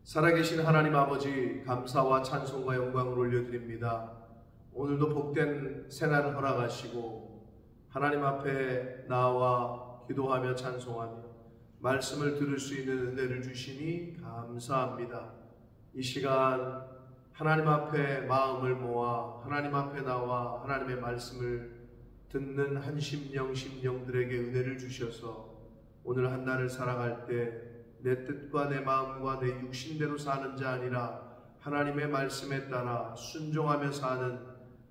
살아계신 하나님 아버지, 감사와 찬송과 영광을 올려드립니다. 오늘도 복된 새날을 허락하시고 하나님 앞에 나와 기도하며 찬송하며 말씀을 들을 수 있는 은혜를 주시니 감사합니다. 이 시간 하나님 앞에 마음을 모아 하나님 앞에 나와 하나님의 말씀을 듣는 한 심령들에게 은혜를 주셔서 오늘 한 날을 살아갈 때 내 뜻과 내 마음과 내 육신대로 사는 자 아니라 하나님의 말씀에 따라 순종하며 사는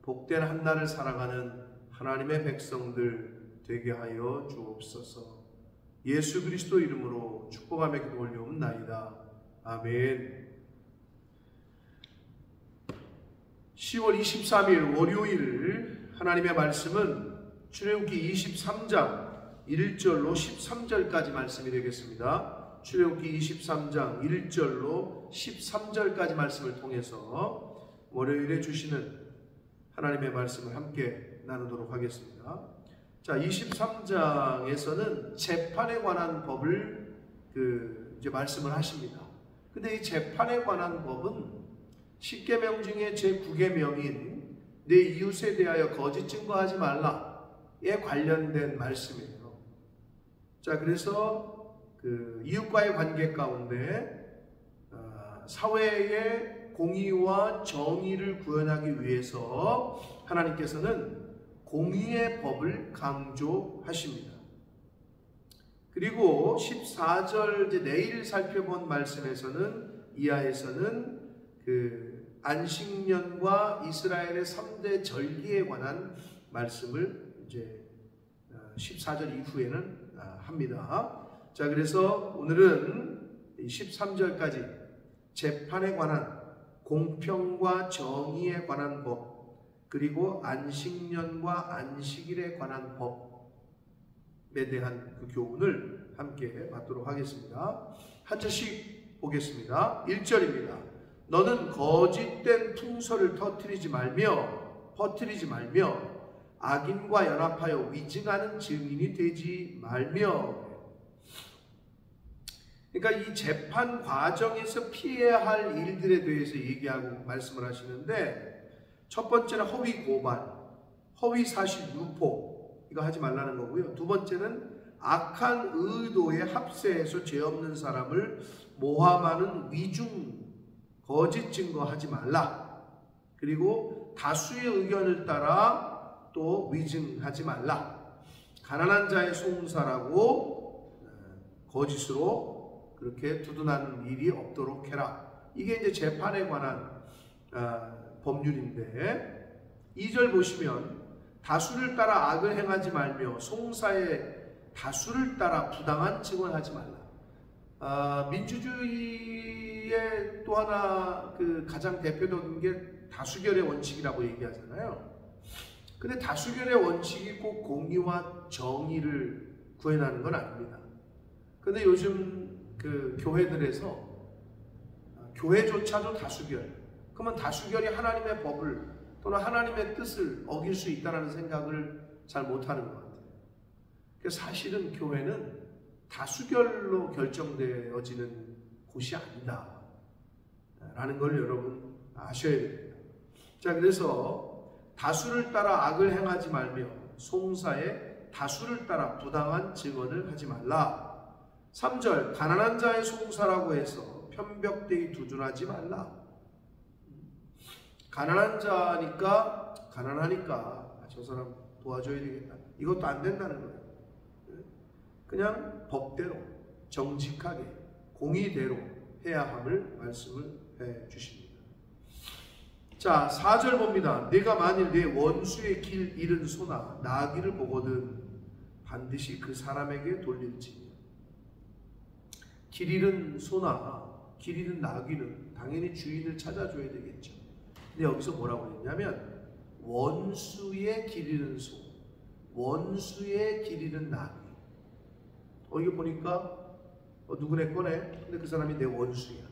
복된 한 날을 살아가는 하나님의 백성들 되게 하여 주옵소서. 예수 그리스도 이름으로 축복하며 기도 올려옵나이다. 아멘. 10월 23일 월요일 하나님의 말씀은 출애굽기 23장 1절로 13절까지 말씀이 되겠습니다. 출애굽기 23장 1절로 13절까지 말씀을 통해서 월요일에 주시는 하나님의 말씀을 함께 나누도록 하겠습니다. 자, 23장에서는 재판에 관한 법을 이제 말씀을 하십니다. 근데 이 재판에 관한 법은 10계명 중에 제9계명인 내 이웃에 대하여 거짓 증거하지 말라에 관련된 말씀이에요. 자, 그래서 이웃과의 관계 가운데 사회의 공의와 정의를 구현하기 위해서 하나님께서는 공의의 법을 강조하십니다. 그리고 14절 이제 내일 살펴본 말씀에서는 이하에서는 안식년과 이스라엘의 3대 절기에 관한 말씀을 이제 14절 이후에는 합니다. 자, 그래서 오늘은 13절까지 재판에 관한 공평과 정의에 관한 법, 그리고 안식년과 안식일에 관한 법에 대한 그 교훈을 함께 받도록 하겠습니다. 한 절씩 보겠습니다. 1절입니다. 너는 거짓된 풍설을 퍼뜨리지 말며 악인과 연합하여 위증하는 증인이 되지 말며. 그러니까 이 재판 과정에서 피해야 할 일들에 대해서 얘기하고 말씀을 하시는데, 첫 번째는 허위 고발, 허위 사실 유포, 이거 하지 말라는 거고요. 두 번째는 악한 의도에 합세해서 죄 없는 사람을 모함하는 위증, 거짓 증거하지 말라. 그리고 다수의 의견을 따라 또 위증하지 말라. 가난한 자의 송사라고 거짓으로 그렇게 두둔하는 일이 없도록 해라. 이게 이제 재판에 관한 법률인데, 2절 보시면 다수를 따라 악을 행하지 말며 송사의 다수를 따라 부당한 증언하지 말라. 민주주의의 또 하나 가장 대표적인 게 다수결의 원칙이라고 얘기하잖아요. 근데 다수결의 원칙이 꼭 공의와 정의를 구현하는 건 아닙니다. 근데 요즘 교회들에서 교회조차도 다수결, 그러면 다수결이 하나님의 법을 또는 하나님의 뜻을 어길 수 있다는 생각을 잘 못하는 것 같아요. 그래서 사실은 교회는 다수결로 결정되어지는 곳이 아니다 라는 걸 여러분 아셔야 됩니다. 자, 그래서 다수를 따라 악을 행하지 말며 송사에 다수를 따라 부당한 증언을 하지 말라. 3절 가난한 자의 송사라고 해서 편벽되이 두둔하지 말라. 가난한 자니까 가난하니까 저 사람 도와줘야 되겠다, 이것도 안 된다는 거예요. 그냥 법대로 정직하게 공의대로 해야 함을 말씀을 해 주십니다. 자, 4절 봅니다. 내가 만일 내 원수의 길 잃은 소나 나귀를 보거든 반드시 그 사람에게 돌릴지니. 길 잃은 소나 길 잃은 나귀는 당연히 주인을 찾아줘야 되겠죠. 근데 여기서 뭐라고 했냐면 원수의 길 잃은 소, 원수의 길 잃은 나귀. 이거 보니까 누구네 거네? 근데 그 사람이 내 원수야.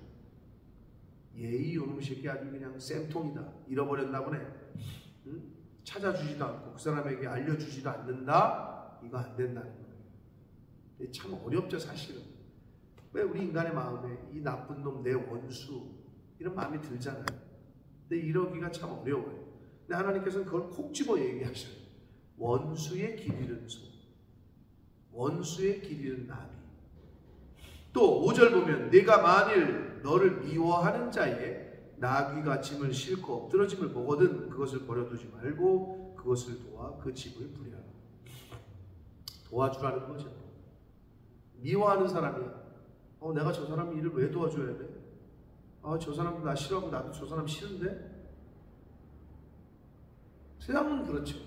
예의 요놈 새끼 아주 그냥 쌤통이다. 잃어버렸나 보네. 응? 찾아주지도 않고 그 사람에게 알려주지도 않는다. 이거 안 된다는 거예요. 참 어렵죠, 사실은. 왜 우리 인간의 마음에 이 나쁜 놈, 내 원수 이런 마음이 들잖아요. 근데 이러기가 참 어려워요. 근데 하나님께서는 그걸 콕 집어 얘기하셔요. 원수의 길 잃은 소, 원수의 길 잃은 나비. 또 5절 보면 내가 만일 너를 미워하는 자에게 나귀가 짐을 싣고 엎드러짐을 보거든 그것을 버려두지 말고 그것을 도와 그 집을 부리하라. 도와주라는 거죠. 미워하는 사람이야. 내가 저 사람 일을 왜 도와줘야 돼? 저 사람도 나 싫어하고 나도 저 사람 싫은데? 세상은 그렇죠.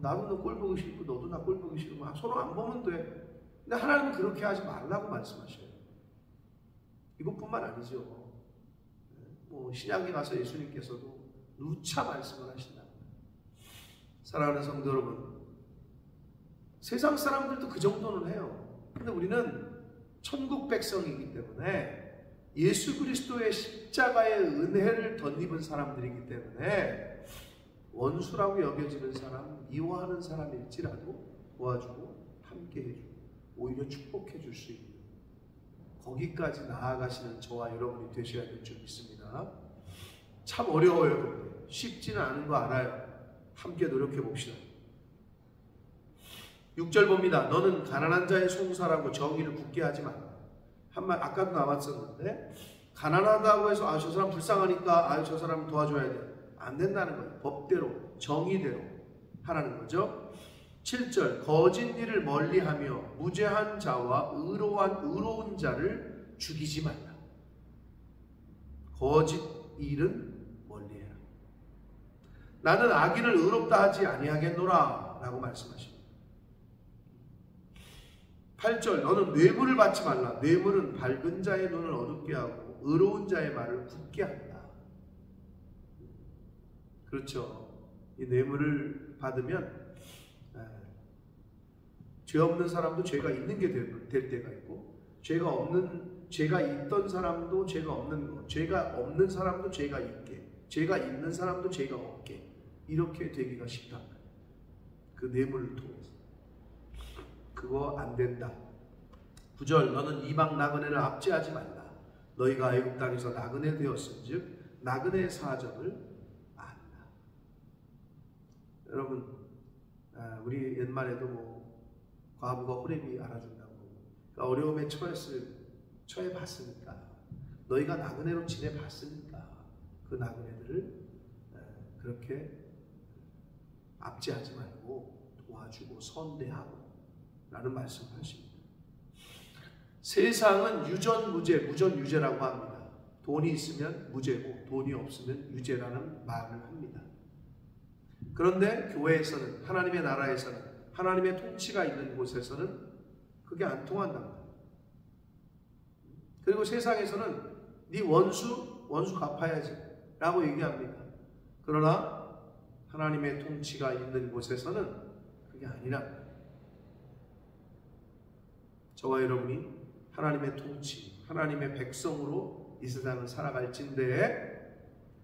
나도 너 꼴 보기 싫고 너도 나 꼴 보기 싫고 서로 안 보면 돼. 근데 하나님은 그렇게 하지 말라고 말씀하셔요. 이것뿐만 아니죠. 신약에 가서 예수님께서도 누차 말씀을 하신다. 사랑하는 성도 여러분, 세상 사람들도 그 정도는 해요. 근데 우리는 천국 백성이기 때문에 예수 그리스도의 십자가의 은혜를 덧입은 사람들이기 때문에 원수라고 여겨지는 사람, 미워하는 사람일지라도 도와주고 함께 해주고 오히려 축복해 줄 수 있는 거기까지 나아가시는 저와 여러분이 되셔야 될 줄 믿습니다. 참 어려워요. 근데 쉽지는 않은 거 알아요. 함께 노력해 봅시다. 6절 봅니다. 너는 가난한 자의 송사라고 정의를 굳게 하지 말라. 한말 아까도 나왔었는데 가난하다고 해서 저 사람 불쌍하니까 저 사람 도와줘야 돼. 안 된다는 거예요. 법대로 정의대로 하라는 거죠. 7절 거짓 일을 멀리하며 무죄한 자와 의로운 자를 죽이지 말라. 거짓 일은 멀리해라. 나는 악인을 의롭다 하지 아니하겠노라 라고 말씀하십니다. 8절 너는 뇌물을 받지 말라. 뇌물은 밝은 자의 눈을 어둡게 하고 의로운 자의 말을 굳게 한다. 그렇죠. 이 뇌물을 받으면 죄 없는 사람도 죄가 있는 게 될 때가 있고 죄가 있던 사람도 죄가 없는 거, 죄가 없는 사람도 죄가 있게, 죄가 있는 사람도 죄가 없게 이렇게 되기가 쉽다. 그 뇌물을 통해서 그거 안 된다. 9절 너는 이방 나그네를 압제하지 말라. 너희가 애굽 땅에서 나그네 되었은즉 나그네의 사정을 안다. 여러분 우리 옛말에도 과부가 호렙이 알아준다고. 그러니까 어려움에 처해봤으니까 너희가 나그네로 지내봤으니까 그 나그네들을 그렇게 압제하지 말고 도와주고 선대하고 라는 말씀을 하십니다. 세상은 유전무죄, 무전유죄라고 합니다. 돈이 있으면 무죄고 돈이 없으면 유죄라는 말을 합니다. 그런데 교회에서는, 하나님의 나라에서는, 하나님의 통치가 있는 곳에서는 그게 안 통한단 말이에요. 그리고 세상에서는 네 원수 갚아야지 라고 얘기합니다. 그러나 하나님의 통치가 있는 곳에서는 그게 아니란 말이에요. 저와 여러분이 하나님의 통치, 하나님의 백성으로 이 세상을 살아갈진대에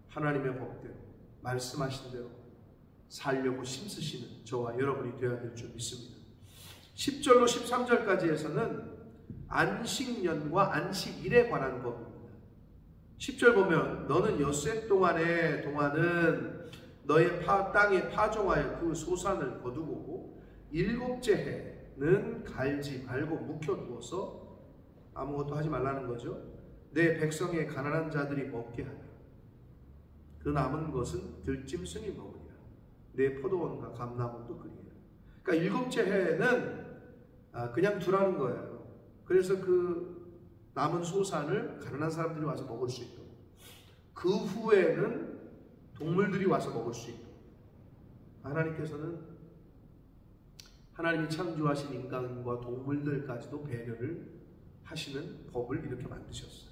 하나님의 법대로 말씀하신 대로 살려고 힘쓰시는 저와 여러분이 되어야 될 줄 믿습니다. 10절로 13절까지 해서는 안식년과 안식일에 관한 법입니다. 10절 보면 너는 엿새 동안은 너의 땅에 파종하여 그 소산을 거두고 일곱째 해는 갈지 말고 묵혀두어서 아무것도 하지 말라는 거죠. 내 백성의 가난한 자들이 먹게 하라. 그 남은 것은 들짐승이 먹으리라. 내 포도원과 감나무도 그리라. 그러니까 일곱째 해는 그냥 두라는 거예요. 그래서 그 남은 소산을 가난한 사람들이 와서 먹을 수 있도록, 그 후에는 동물들이 와서 먹을 수 있도록 하나님께서는 하나님이 창조하신 인간과 동물들까지도 배려를 하시는 법을 이렇게 만드셨어요.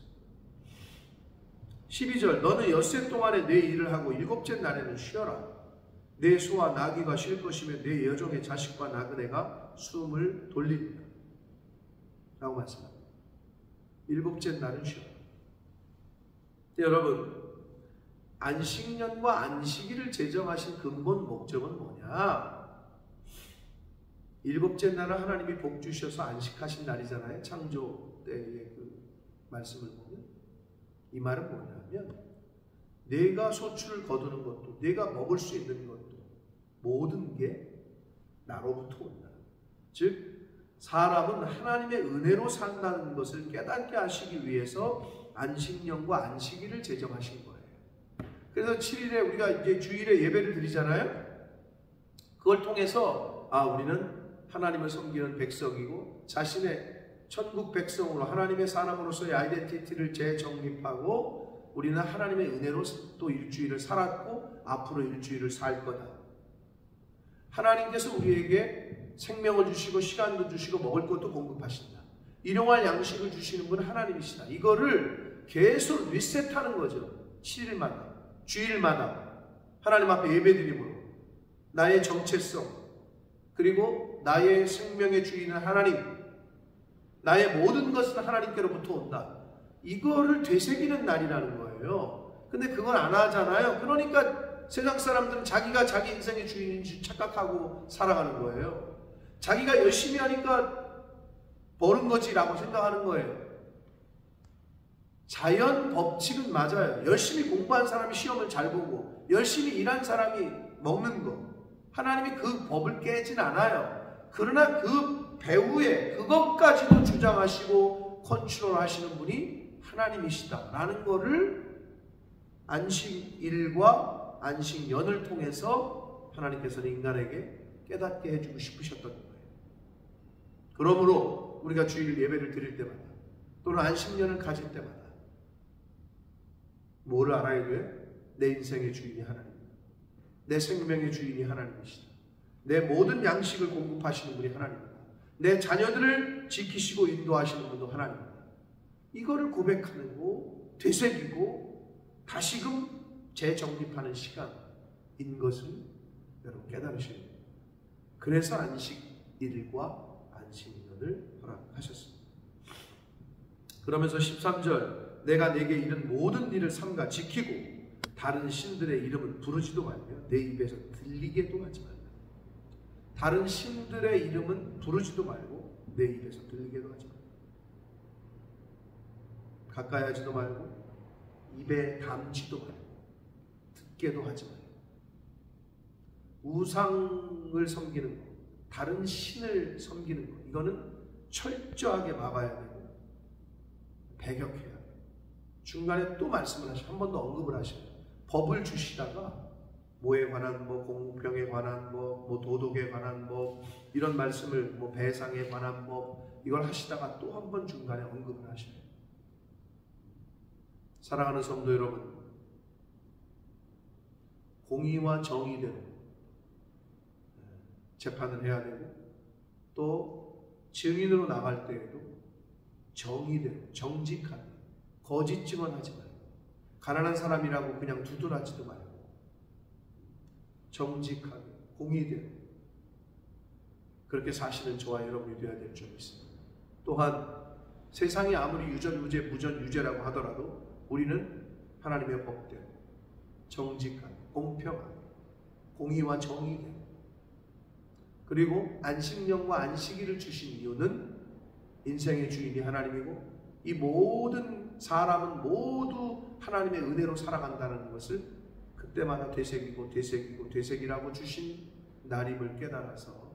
12절 너는 엿새 동안에 내 일을 하고 일곱째 날에는 쉬어라. 내 소와 나귀가 쉴 것이며 내 여종의 자식과 나그네가 숨을 돌리리라 라고 말씀합니다. 일곱째 날은 쉬어라. 여러분, 안식년과 안식일을 제정하신 근본 목적은 뭐냐? 일곱째 날은 하나님이 복 주셔서 안식하신 날이잖아요. 창조 때의 그 말씀을 보면 이 말은 뭐냐면 내가 소출을 거두는 것도 내가 먹을 수 있는 것도 모든 게 나로부터 온다. 즉 사람은 하나님의 은혜로 산다는 것을 깨닫게 하시기 위해서 안식년과 안식일을 제정하신 거예요. 그래서 7일에 우리가 이제 주일에 예배를 드리잖아요. 그걸 통해서 우리는 하나님을 섬기는 백성이고 자신의 천국 백성으로 하나님의 사람으로서의 아이덴티티를 재정립하고 우리는 하나님의 은혜로 또 일주일을 살았고 앞으로 일주일을 살 거다. 하나님께서 우리에게 생명을 주시고 시간도 주시고 먹을 것도 공급하신다. 일용할 양식을 주시는 분은 하나님이시다. 이거를 계속 리셋하는 거죠. 7일마다 주일마다 하나님 앞에 예배드림으로 나의 정체성 그리고 나의 생명의 주인은 하나님, 나의 모든 것은 하나님께로부터 온다. 이거를 되새기는 날이라는 거예요. 근데 그걸 안 하잖아요. 그러니까 세상 사람들은 자기가 자기 인생의 주인인 줄 착각하고 살아가는 거예요. 자기가 열심히 하니까 버는 거지라고 생각하는 거예요. 자연 법칙은 맞아요. 열심히 공부한 사람이 시험을 잘 보고 열심히 일한 사람이 먹는 거. 하나님이 그 법을 깨진 않아요. 그러나 그 배후에 그것까지도 주장하시고 컨트롤하시는 분이 하나님이시다라는 거를 안식일과 안식년을 통해서 하나님께서는 인간에게 깨닫게 해주고 싶으셨던 거예요. 그러므로 우리가 주일 예배를 드릴 때마다 또는 안식년을 가질 때마다 뭐를 알아야 돼요? 내 인생의 주인이 하나님, 내 생명의 주인이 하나님이시다. 내 모든 양식을 공급하시는 분이 하나님이다. 내 자녀들을 지키시고 인도하시는 분도 하나님이다. 이거를 고백하고 되새기고 다시금 재정립하는 시간인 것을 여러분 깨달으셔야 돼요. 그래서 안식일과 안식년을 허락하셨습니다. 그러면서 13절 내가 내게 이른 모든 일을 삼가 지키고 다른 신들의 이름은 부르지도 말며 내 입에서 들리게도 하지 말라. 다른 신들의 이름은 부르지도 말고 내 입에서 들리게도 하지 말라. 가까이 하지도 말고 입에 담지도 말고 듣게도 하지 말고 우상을 섬기는 것, 다른 신을 섬기는 것, 이거는 철저하게 막아야 되고 배격해야 돼요. 중간에 또 말씀을 하시고 한 번 더 언급을 하셔요. 법을 주시다가 뭐에 관한 공평에 관한 도덕에 관한 이런 말씀을 배상에 관한 이걸 하시다가 또 한 번 중간에 언급을 하셔요. 사랑하는 성도 여러분, 공의와 정의대로 재판을 해야 되고 또 증인으로 나갈 때에도 정의대로 정직하게 거짓 증언하지 말고 가난한 사람이라고 그냥 두둔하지도 말고 정직하게 공의대로 그렇게 사시는 저와 여러분이 되어야 될 줄 믿습니다. 또한 세상이 아무리 유전유죄 무전유죄라고 하더라도 우리는 하나님의 법대로 정직하게 공평하게 공의와 정의대로 그리고 안식년과 안식일을 주신 이유는 인생의 주인이 하나님이고 이 모든 사람은 모두 하나님의 은혜로 살아간다는 것을 그때마다 되새기라고 주신 날임을 깨달아서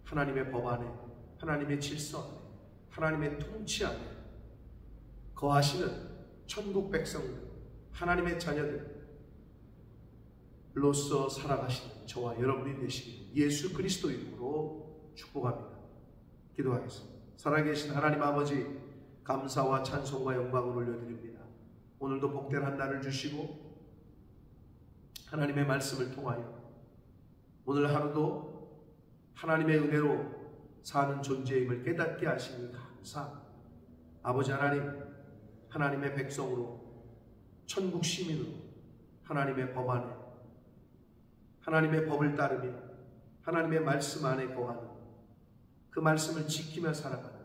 하나님의 법 안에 하나님의 질서 안에 하나님의 통치 안에 거하시는 천국 백성들 하나님의 자녀들로서 살아가시는 저와 여러분이 되시길 예수 그리스도 이름으로 축복합니다. 기도하겠습니다. 살아계신 하나님 아버지 감사와 찬송과 영광을 올려드립니다. 오늘도 복된 한 날을 주시고 하나님의 말씀을 통하여 오늘 하루도 하나님의 은혜로 사는 존재임을 깨닫게 하시니 감사합니다. 아버지 하나님, 하나님의 백성으로 천국 시민으로 하나님의 법 안에 하나님의 법을 따르며 하나님의 말씀 안에 거하는 그 말씀을 지키며 살아가는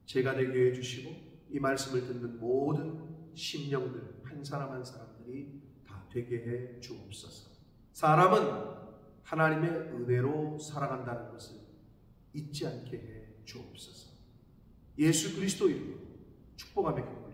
제가 되게 해주시고 이 말씀을 듣는 모든 심령들 한 사람 한 사람들이 다 되게 해 주옵소서. 사람은 하나님의 은혜로 살아간다는 것을 잊지 않게 해 주옵소서. 예수 그리스도 이름으로 축복하며 기도합니다.